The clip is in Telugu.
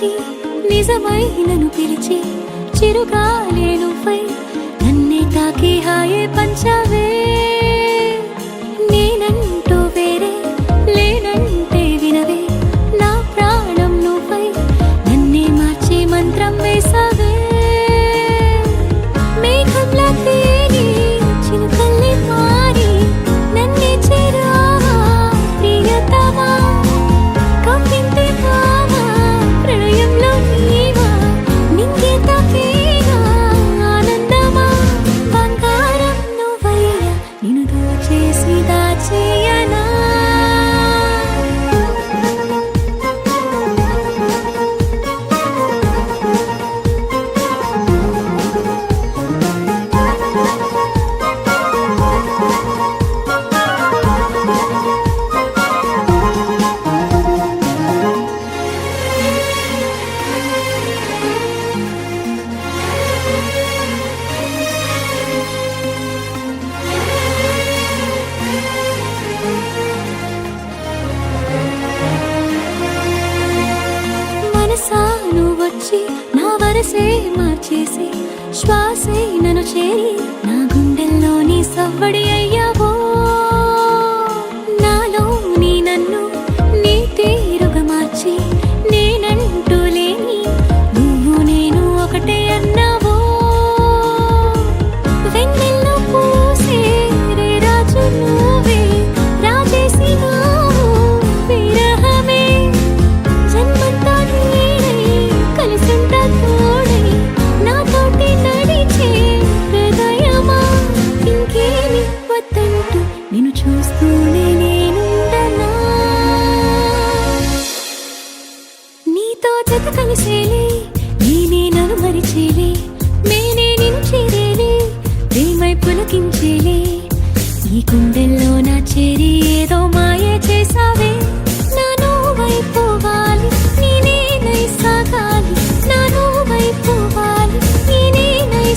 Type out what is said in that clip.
వచ్చి నిజమై నన్ను పిలిచి చిరుగాలే నువ్వై నన్నే తాకి హాయే పంచావే నేనంటూ వేరే లేనంటే వినవే నా ప్రాణం నువ్వై నన్నే మార్చి మంత్రం వేసావే మేఘంలా తేలి చినుకల్లే మారి నన్నే చేరావా ప్రియతమా కవ్వింతే భావా ప్రణయంలో నీవా నింగే తాకేగా ఆనందమా బంగారం నువ్వయ్యా నిన్ను దోచేసి దాచేయనా మనసాను వచ్చి నా వరసే మార్చేసి శ్వాసే నన్ను చేరి నా గుండెల్లోని సవ్వడి అయ్యావో నాలో నీ నన్ను నీ తీరుగా మార్చి నేనంటూ లేని నువ్వు నేను ఒకటే అన్నావో వెన్నెల్లో పూసే రే రాజు నువ్వే రాజేసినావు విరహమే జన్మంతా నీడై కలిసుంటా తోడై నాతోటి నడిచే హృదయమా ఇంకేమి వద్దంటూ నిన్ను చూస్తూనే నేనుండనా నీతో జత కలిసేలే నేనే నన్ను మరిచేలే నేనే నిన్ను చేరేలే ప్రేమై పులకించేలే ఈ గుండెల్లో నా చేరి ఏదో మాయ చేసావే నా నువ్వైపోవాలి నేనే నై సాగాలి నా నువ్వైపోవాలి నేనే నై